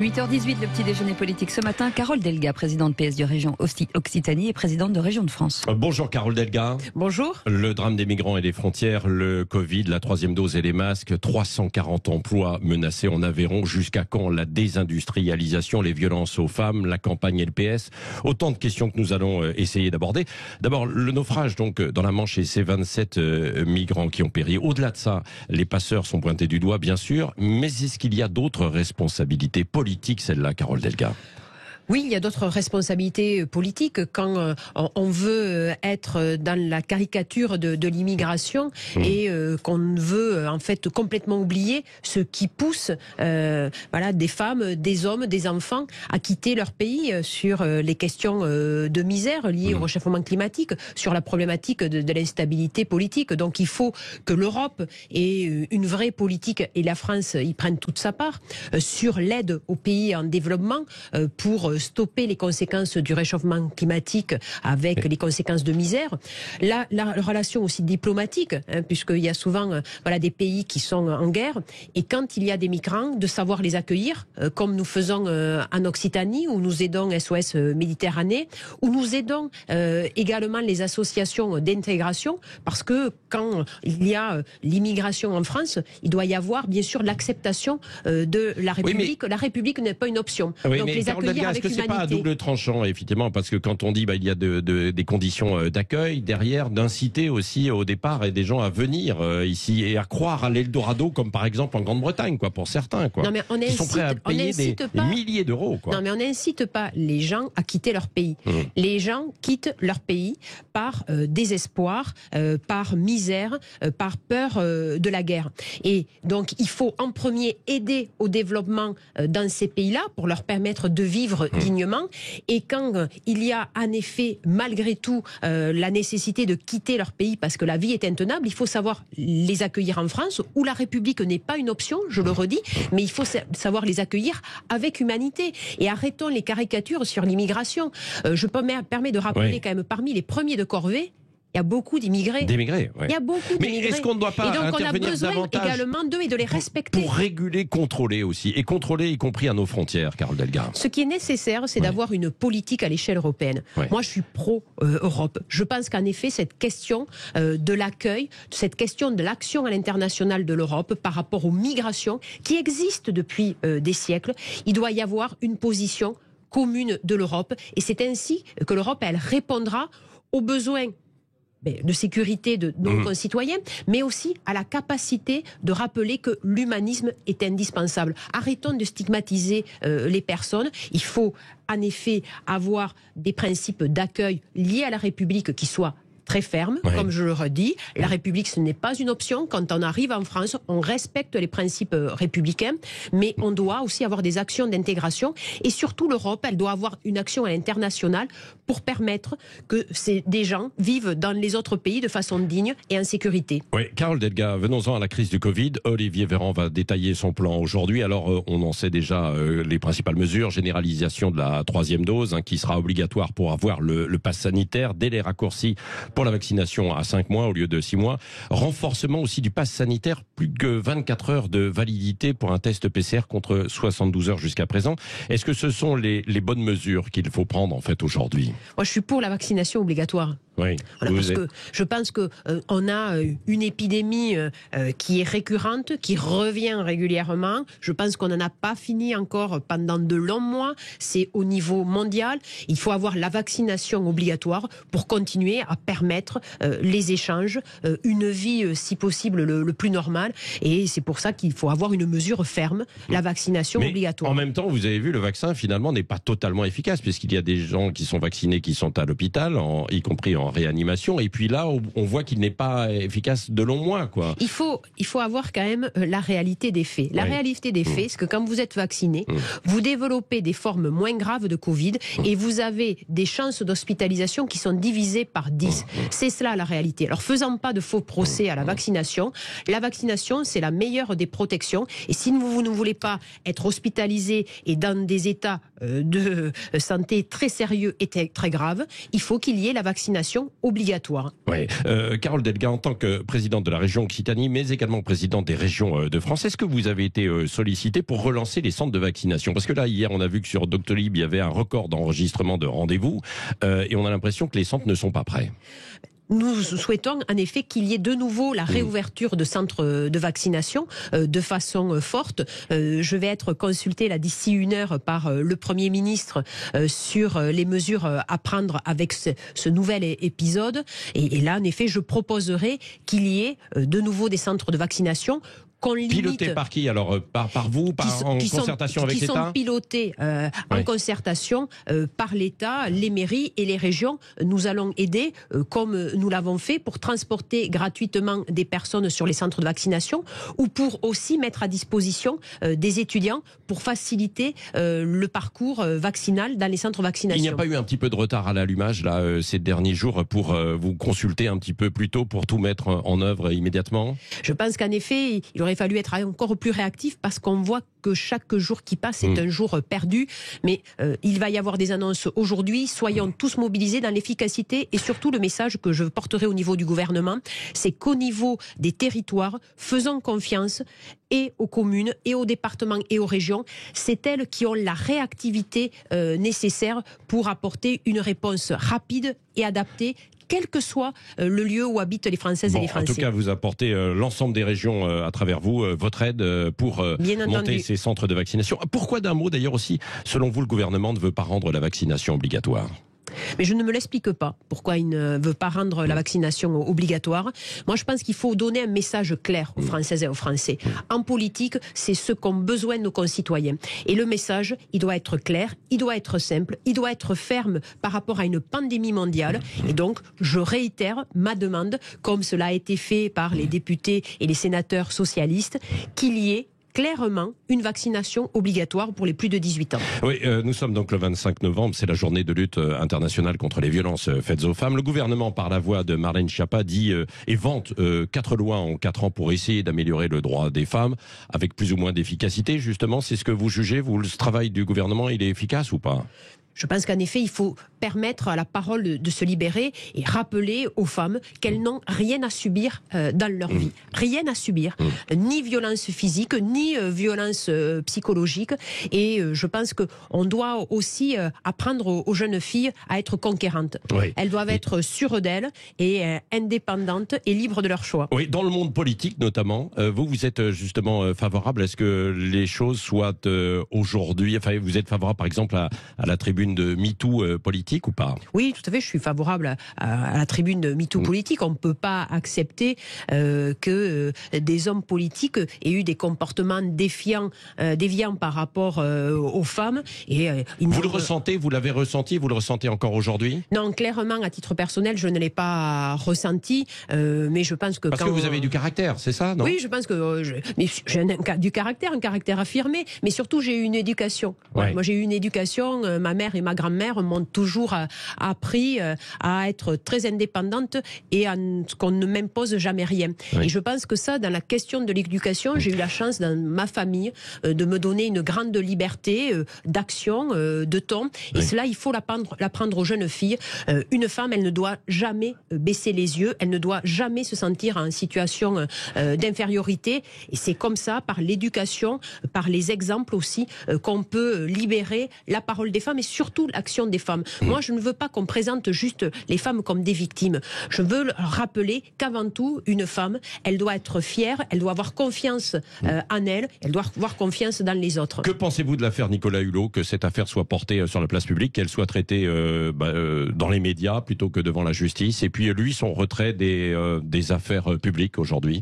8h18, le petit déjeuner politique ce matin. Carole Delga, présidente PS de région Occitanie et présidente de région de France. Bonjour Carole Delga. Bonjour. Le drame des migrants et des frontières, le Covid, la troisième dose et les masques, 340 emplois menacés en Aveyron. Jusqu'à quand la désindustrialisation, les violences aux femmes, la campagne LPS? Autant de questions que nous allons essayer d'aborder. D'abord, le naufrage donc dans la Manche et ces 27 migrants qui ont péri. Au-delà de ça, les passeurs sont pointés du doigt, bien sûr. Mais est-ce qu'il y a d'autres responsabilités politiques, celle-là, Carole Delga? Oui, il y a d'autres responsabilités politiques. Quand on veut être dans la caricature de l'immigration et qu'on veut en fait complètement oublier ce qui pousse des femmes, des hommes, des enfants à quitter leur pays sur les questions de misère liées au réchauffement climatique, sur la problématique de l'instabilité politique. Donc il faut que l'Europe ait une vraie politique et la France y prenne toute sa part sur l'aide aux pays en développement pour stopper les conséquences du réchauffement climatique avec les conséquences de misère. La relation aussi diplomatique, puisqu'il y a souvent des pays qui sont en guerre, et quand il y a des migrants, de savoir les accueillir, comme nous faisons en Occitanie, où nous aidons SOS Méditerranée, où nous aidons également les associations d'intégration, parce que quand il y a l'immigration en France, il doit y avoir bien sûr l'acceptation de la République. La République n'est pas une option. Oui, donc les accueillir avec c'est pas à double tranchant, effectivement, parce que quand on dit il y a des conditions d'accueil derrière, d'inciter aussi au départ et des gens à venir ici et à croire à l'Eldorado, comme par exemple en Grande-Bretagne, pour certains, Non, mais ils sont prêts à payer des milliers d'euros, Non, mais on n'incite pas les gens à quitter leur pays. Les gens quittent leur pays par désespoir, par misère, par peur de la guerre. Et donc il faut en premier aider au développement dans ces pays-là pour leur permettre de vivre dignement. Et quand il y a en effet malgré tout la nécessité de quitter leur pays parce que la vie est intenable, il faut savoir les accueillir en France où la République n'est pas une option, je le redis, mais il faut savoir les accueillir avec humanité. Et arrêtons les caricatures sur l'immigration. Je me permets de rappeler quand même parmi les premiers de corvée, il y a beaucoup d'immigrés. Il y a beaucoup d'immigrés. Mais est-ce qu'on ne doit pas intervenir davantage? Et donc on a besoin également d'eux et de les respecter. Pour réguler, contrôler aussi. Et contrôler y compris à nos frontières, Carole Delga. Ce qui est nécessaire, c'est d'avoir une politique à l'échelle européenne. Moi, je suis pro-Europe. Je pense qu'en effet, cette question de l'accueil, cette question de l'action à l'international de l'Europe par rapport aux migrations qui existent depuis des siècles, il doit y avoir une position commune de l'Europe. Et c'est ainsi que l'Europe, elle répondra aux besoins de sécurité de nos concitoyens, mais aussi à la capacité de rappeler que l'humanisme est indispensable. Arrêtons de stigmatiser les personnes. Il faut en effet avoir des principes d'accueil liés à la République qui soient très ferme, comme je le redis. La République, ce n'est pas une option. Quand on arrive en France, on respecte les principes républicains, mais on doit aussi avoir des actions d'intégration. Et surtout, l'Europe, elle doit avoir une action à l'international pour permettre que des gens vivent dans les autres pays de façon digne et en sécurité. Oui, Carole Delga, venons-en à la crise du Covid. Olivier Véran va détailler son plan aujourd'hui. Alors, on en sait déjà les principales mesures. Généralisation de la troisième dose, qui sera obligatoire pour avoir le pass sanitaire. Délai raccourci pour la vaccination à 5 mois au lieu de 6 mois. Renforcement aussi du pass sanitaire, plus que 24 heures de validité pour un test PCR contre 72 heures jusqu'à présent. Est-ce que ce sont les bonnes mesures qu'il faut prendre en fait aujourd'hui? Moi, je suis pour la vaccination obligatoire. Oui, parce que je pense que on a une épidémie qui est récurrente, qui revient régulièrement. Je pense qu'on n'en a pas fini encore pendant de longs mois. C'est au niveau mondial. Il faut avoir la vaccination obligatoire pour continuer à permettre les échanges, une vie si possible le plus normale. Et c'est pour ça qu'il faut avoir une mesure ferme, la vaccination obligatoire. En même temps, vous avez vu, le vaccin finalement n'est pas totalement efficace puisqu'il y a des gens qui sont vaccinés qui sont à l'hôpital, y compris en réanimation, et puis là on voit qu'il n'est pas efficace de longs mois, Il faut avoir quand même la réalité des faits. La réalité des faits, c'est que quand vous êtes vacciné, vous développez des formes moins graves de Covid et vous avez des chances d'hospitalisation qui sont divisées par 10. C'est cela la réalité. Alors faisons pas de faux procès à la vaccination. La vaccination, c'est la meilleure des protections. Et si vous ne voulez pas être hospitalisé et dans des états de santé très sérieux et très graves, il faut qu'il y ait la vaccination obligatoire. Oui. Carole Delga, en tant que présidente de la région Occitanie, mais également présidente des régions de France, est-ce que vous avez été sollicité pour relancer les centres de vaccination? Parce que là, hier, on a vu que sur Doctolib, il y avait un record d'enregistrement de rendez-vous et on a l'impression que les centres ne sont pas prêts. Nous souhaitons en effet qu'il y ait de nouveau la réouverture de centres de vaccination de façon forte. Je vais être consultée là d'ici 1 heure par le Premier ministre sur les mesures à prendre avec ce nouvel épisode. Et là, en effet, je proposerai qu'il y ait de nouveau des centres de vaccination. Piloté par qui alors? Par vous, en concertation avec l'État? Qui sont pilotés en concertation par l'État, les mairies et les régions. Nous allons aider, comme nous l'avons fait, pour transporter gratuitement des personnes sur les centres de vaccination ou pour aussi mettre à disposition des étudiants pour faciliter le parcours vaccinal dans les centres de vaccination. Il n'y a pas eu un petit peu de retard à l'allumage là, ces derniers jours pour vous consulter un petit peu plus tôt pour tout mettre en œuvre immédiatement? Je pense qu'en effet, il aurait fallu être encore plus réactif parce qu'on voit que chaque jour qui passe est un jour perdu. Mais il va y avoir des annonces aujourd'hui. Soyons tous mobilisés dans l'efficacité et surtout le message que je porterai au niveau du gouvernement, c'est qu'au niveau des territoires, faisons confiance et aux communes, et aux départements, et aux régions. C'est elles qui ont la réactivité nécessaire pour apporter une réponse rapide et adaptée, quel que soit le lieu où habitent les Françaises et les Français. En tout cas, vous apportez l'ensemble des régions à travers vous, votre aide pour monter ces centres de vaccination. Pourquoi, d'un mot d'ailleurs aussi, selon vous, le gouvernement ne veut pas rendre la vaccination obligatoire ? Mais je ne me l'explique pas pourquoi il ne veut pas rendre la vaccination obligatoire. Moi, je pense qu'il faut donner un message clair aux Françaises et aux Français. En politique, c'est ce qu'ont besoin nos concitoyens. Et le message, il doit être clair, il doit être simple, il doit être ferme par rapport à une pandémie mondiale. Et donc, je réitère ma demande, comme cela a été fait par les députés et les sénateurs socialistes, qu'il y ait clairement une vaccination obligatoire pour les plus de 18 ans. Oui, nous sommes donc le 25 novembre, c'est la journée de lutte internationale contre les violences faites aux femmes. Le gouvernement, par la voix de Marlène Schiappa, dit et vante 4 lois en 4 ans pour essayer d'améliorer le droit des femmes, avec plus ou moins d'efficacité. Justement, c'est ce que vous jugez, vous, le travail du gouvernement, il est efficace ou pas ? Je pense qu'en effet, il faut permettre à la parole de se libérer et rappeler aux femmes qu'elles n'ont rien à subir dans leur vie. Rien à subir. Ni violence physique, ni violence psychologique. Et je pense qu'on doit aussi apprendre aux jeunes filles à être conquérantes. Oui. Elles doivent être sûres d'elles et indépendantes et libres de leur choix. Oui, dans le monde politique notamment, vous êtes justement favorable à ce que les choses soient aujourd'hui... Enfin, vous êtes favorable par exemple à la tribune de MeToo politique ou pas? Oui, tout à fait, je suis favorable à la tribune de MeToo politique. On ne peut pas accepter que des hommes politiques aient eu des comportements déviants par rapport aux femmes. Et, vous le ressentez, vous l'avez ressenti, vous le ressentez encore aujourd'hui? Non, clairement, à titre personnel, je ne l'ai pas ressenti, mais je pense que... Parce que vous avez du caractère, c'est ça, non? Oui, je pense que j'ai du caractère, un caractère affirmé, mais surtout j'ai eu une éducation. Ouais. Moi j'ai eu une éducation, ma mère et ma grand-mère m'ont toujours appris à être très indépendante et à ce qu'on ne m'impose jamais rien. Oui. Et je pense que ça, dans la question de l'éducation, j'ai eu la chance dans ma famille de me donner une grande liberté d'action, de ton. Et oui. Cela, il faut l'apprendre aux jeunes filles. Une femme, elle ne doit jamais baisser les yeux, elle ne doit jamais se sentir en situation d'infériorité. Et c'est comme ça, par l'éducation, par les exemples aussi, qu'on peut libérer la parole des femmes et surtout l'action des femmes. Moi, je ne veux pas qu'on présente juste les femmes comme des victimes. Je veux rappeler qu'avant tout, une femme, elle doit être fière, elle doit avoir confiance en elle, elle doit avoir confiance dans les autres. Que pensez-vous de l'affaire Nicolas Hulot, que cette affaire soit portée sur la place publique, qu'elle soit traitée dans les médias plutôt que devant la justice, et puis lui, son retrait des affaires publiques aujourd'hui?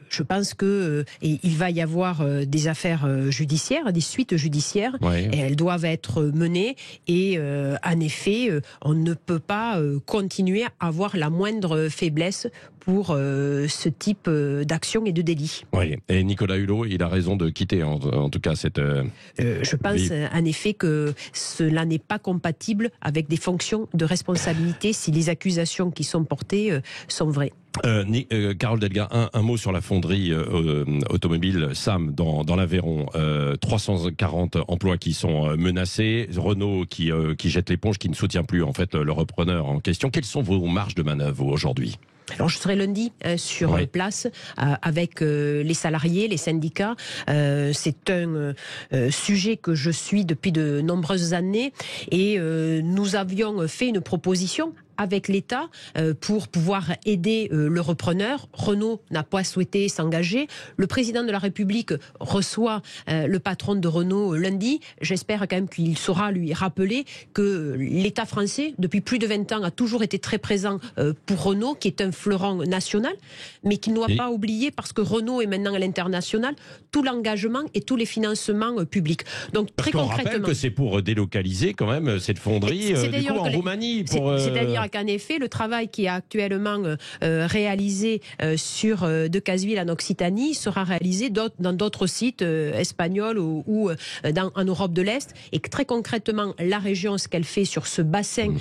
Je pense que il va y avoir des affaires judiciaires, des suites judiciaires, ouais. Et elles doivent être menées. Et en effet, on ne peut pas continuer à avoir la moindre faiblesse pour ce type d'action et de délit. Oui, et Nicolas Hulot, il a raison de quitter en tout cas cette... Je pense en effet que cela n'est pas compatible avec des fonctions de responsabilité si les accusations qui sont portées sont vraies. Carole Delga, un mot sur la fonderie automobile SAM dans l'Aveyron. 340 emplois qui sont menacés. Renault qui jette l'éponge, qui ne soutient plus en fait le repreneur en question. Quelles sont vos marges de manœuvre aujourd'hui ? Alors je serai lundi sur place avec les salariés, les syndicats. C'est un sujet que je suis depuis de nombreuses années et nous avions fait une proposition avec l'État pour pouvoir aider le repreneur. Renault n'a pas souhaité s'engager. Le président de la République reçoit le patron de Renault lundi. J'espère quand même qu'il saura lui rappeler que l'État français, depuis plus de 20 ans, a toujours été très présent pour Renault, qui est un fleuron national, mais qu'il ne doit pas oublier, parce que Renault est maintenant à l'international, tout l'engagement et tous les financements publics. Donc très concrètement, rappelle que c'est pour délocaliser quand même cette fonderie du coup, en Roumanie. C'est-à-dire qu'en effet, le travail qui est actuellement réalisé sur Decazeville en Occitanie sera réalisé dans d'autres sites espagnols ou en Europe de l'Est. Et que très concrètement, la région, ce qu'elle fait sur ce bassin,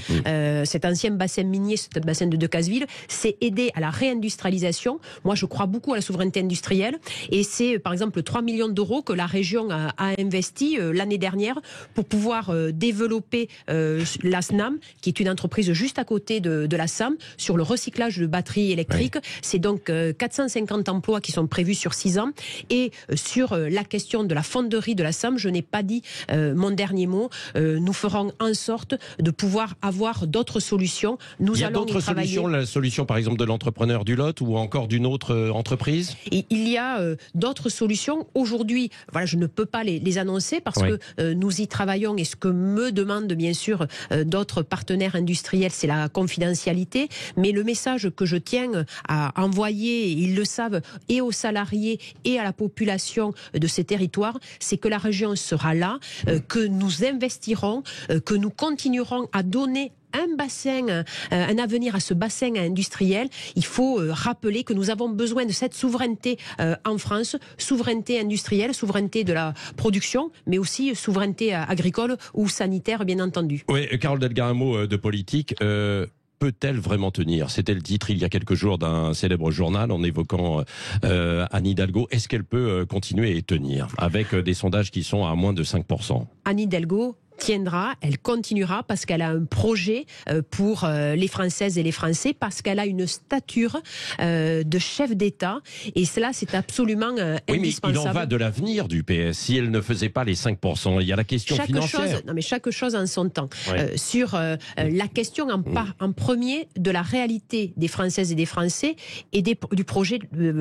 cet ancien bassin minier, ce bassin de Decazeville, c'est aider à la réindustrialisation. Moi, je crois beaucoup à la souveraineté industrielle. Et c'est, par exemple, 3 millions d'euros que la région a investi l'année dernière pour pouvoir développer la SNAM, qui est une entreprise juste à côté de la SAM, sur le recyclage de batteries électriques. Oui. C'est donc 450 emplois qui sont prévus sur 6 ans. Et sur la question de la fonderie de la SAM, je n'ai pas dit mon dernier mot. Nous ferons en sorte de pouvoir avoir d'autres solutions. Il y a d'autres solutions, la solution par exemple de l'entrepreneur du Lot ou encore d'une autre entreprise ? Et il y a d'autres solutions. Aujourd'hui, voilà, je ne peux pas les annoncer parce que nous y travaillons, et ce que me demandent bien sûr d'autres partenaires industriels, c'est la confidentialité. Mais le message que je tiens à envoyer, ils le savent, et aux salariés et à la population de ces territoires, c'est que la région sera là, que nous investirons, que nous continuerons à donner un bassin, un avenir à ce bassin industriel. Il faut rappeler que nous avons besoin de cette souveraineté en France, souveraineté industrielle, souveraineté de la production, mais aussi souveraineté agricole ou sanitaire, bien entendu. Oui, Carole Delga, un mot de politique. Peut-elle vraiment tenir ? C'était le titre il y a quelques jours d'un célèbre journal en évoquant Anne Hidalgo. Est-ce qu'elle peut continuer et tenir avec des sondages qui sont à moins de 5%? Anne Hidalgo tiendra, elle continuera parce qu'elle a un projet pour les Françaises et les Français, parce qu'elle a une stature de chef d'État, et cela c'est absolument indispensable. Mais il en va de l'avenir du PS. Si elle ne faisait pas les 5%, il y a la question financière. Chaque chose en son temps. Sur la question en premier de la réalité des Françaises et des Français et du projet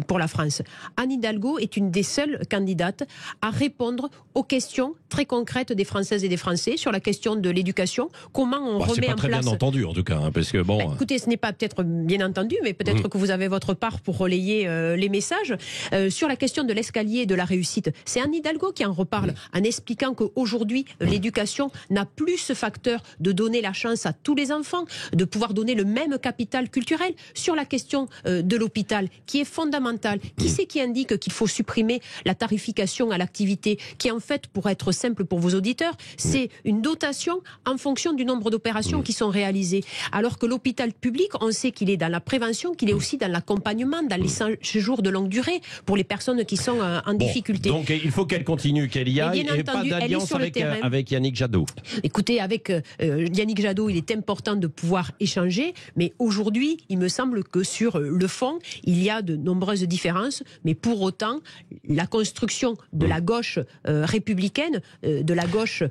pour la France. Anne Hidalgo est une des seules candidates à répondre aux questions très concrètes des Françaises et des Français sur la question de l'éducation. Comment on remet en place... C'est pas très bien entendu en tout cas, parce que bon... Écoutez, ce n'est pas peut-être bien entendu, mais peut-être que vous avez votre part pour relayer les messages. Sur la question de l'escalier de la réussite, c'est Anne Hidalgo qui en reparle, en expliquant qu'aujourd'hui, l'éducation n'a plus ce facteur de donner la chance à tous les enfants, de pouvoir donner le même capital culturel. Sur la question de l'hôpital, qui est fondamentale, qui c'est qui indique qu'il faut supprimer la tarification à l'activité, qui en fait, pour être simple pour vos auditeurs, c'est une dotation en fonction du nombre d'opérations qui sont réalisées. Alors que l'hôpital public, on sait qu'il est dans la prévention, qu'il est aussi dans l'accompagnement, dans les séjours de longue durée pour les personnes qui sont en difficulté. Donc il faut qu'elle continue, qu'elle y aille, et pas d'alliance avec Yannick Jadot. Écoutez, avec Yannick Jadot, il est important de pouvoir échanger, mais aujourd'hui, il me semble que sur le fond, il y a de nombreuses différences, mais pour autant, la construction de la gauche républicaine, de la gauche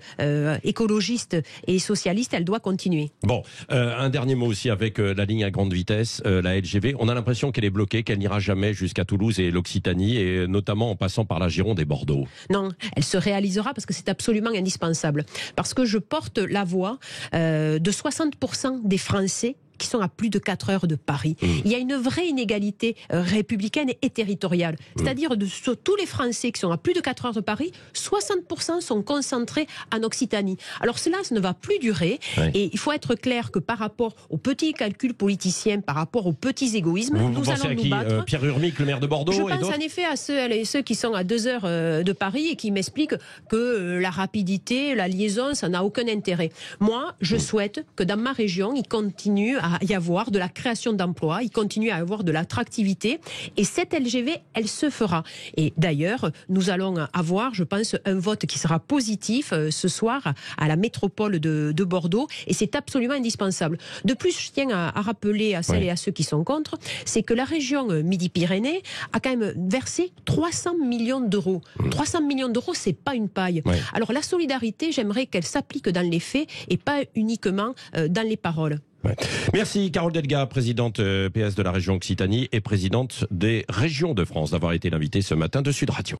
écologiste et socialiste, elle doit continuer. Bon, un dernier mot aussi avec la ligne à grande vitesse, la LGV. On a l'impression qu'elle est bloquée, qu'elle n'ira jamais jusqu'à Toulouse et l'Occitanie, et notamment en passant par la Gironde et Bordeaux. Non, elle se réalisera parce que c'est absolument indispensable. Parce que je porte la voix de 60% des Français qui sont à plus de 4 heures de Paris. Il y a une vraie inégalité républicaine et territoriale. C'est-à-dire sur tous les Français qui sont à plus de 4 heures de Paris, 60% sont concentrés en Occitanie. Alors cela, ça ne va plus durer. Et il faut être clair que par rapport aux petits calculs politiciens, par rapport aux petits égoïsmes, nous allons nous battre. Pierre Urmic, le maire de Bordeaux. Je pense en effet à ceux qui sont à 2 heures de Paris et qui m'expliquent que la rapidité, la liaison, ça n'a aucun intérêt. Moi, je souhaite que dans ma région, il continue à y avoir de la création d'emplois, il continue à y avoir de l'attractivité. Et cette LGV, elle se fera. Et d'ailleurs, nous allons avoir, je pense, un vote qui sera positif ce soir à la métropole de Bordeaux. Et c'est absolument indispensable. De plus, je tiens à rappeler à celles et à ceux qui sont contre, c'est que la région Midi-Pyrénées a quand même versé 300 millions d'euros. 300 millions d'euros, c'est pas une paille. Alors la solidarité, j'aimerais qu'elle s'applique dans les faits et pas uniquement dans les paroles. Merci Carole Delga, présidente PS de la région Occitanie et présidente des régions de France, d'avoir été l'invitée ce matin de Sud Radio.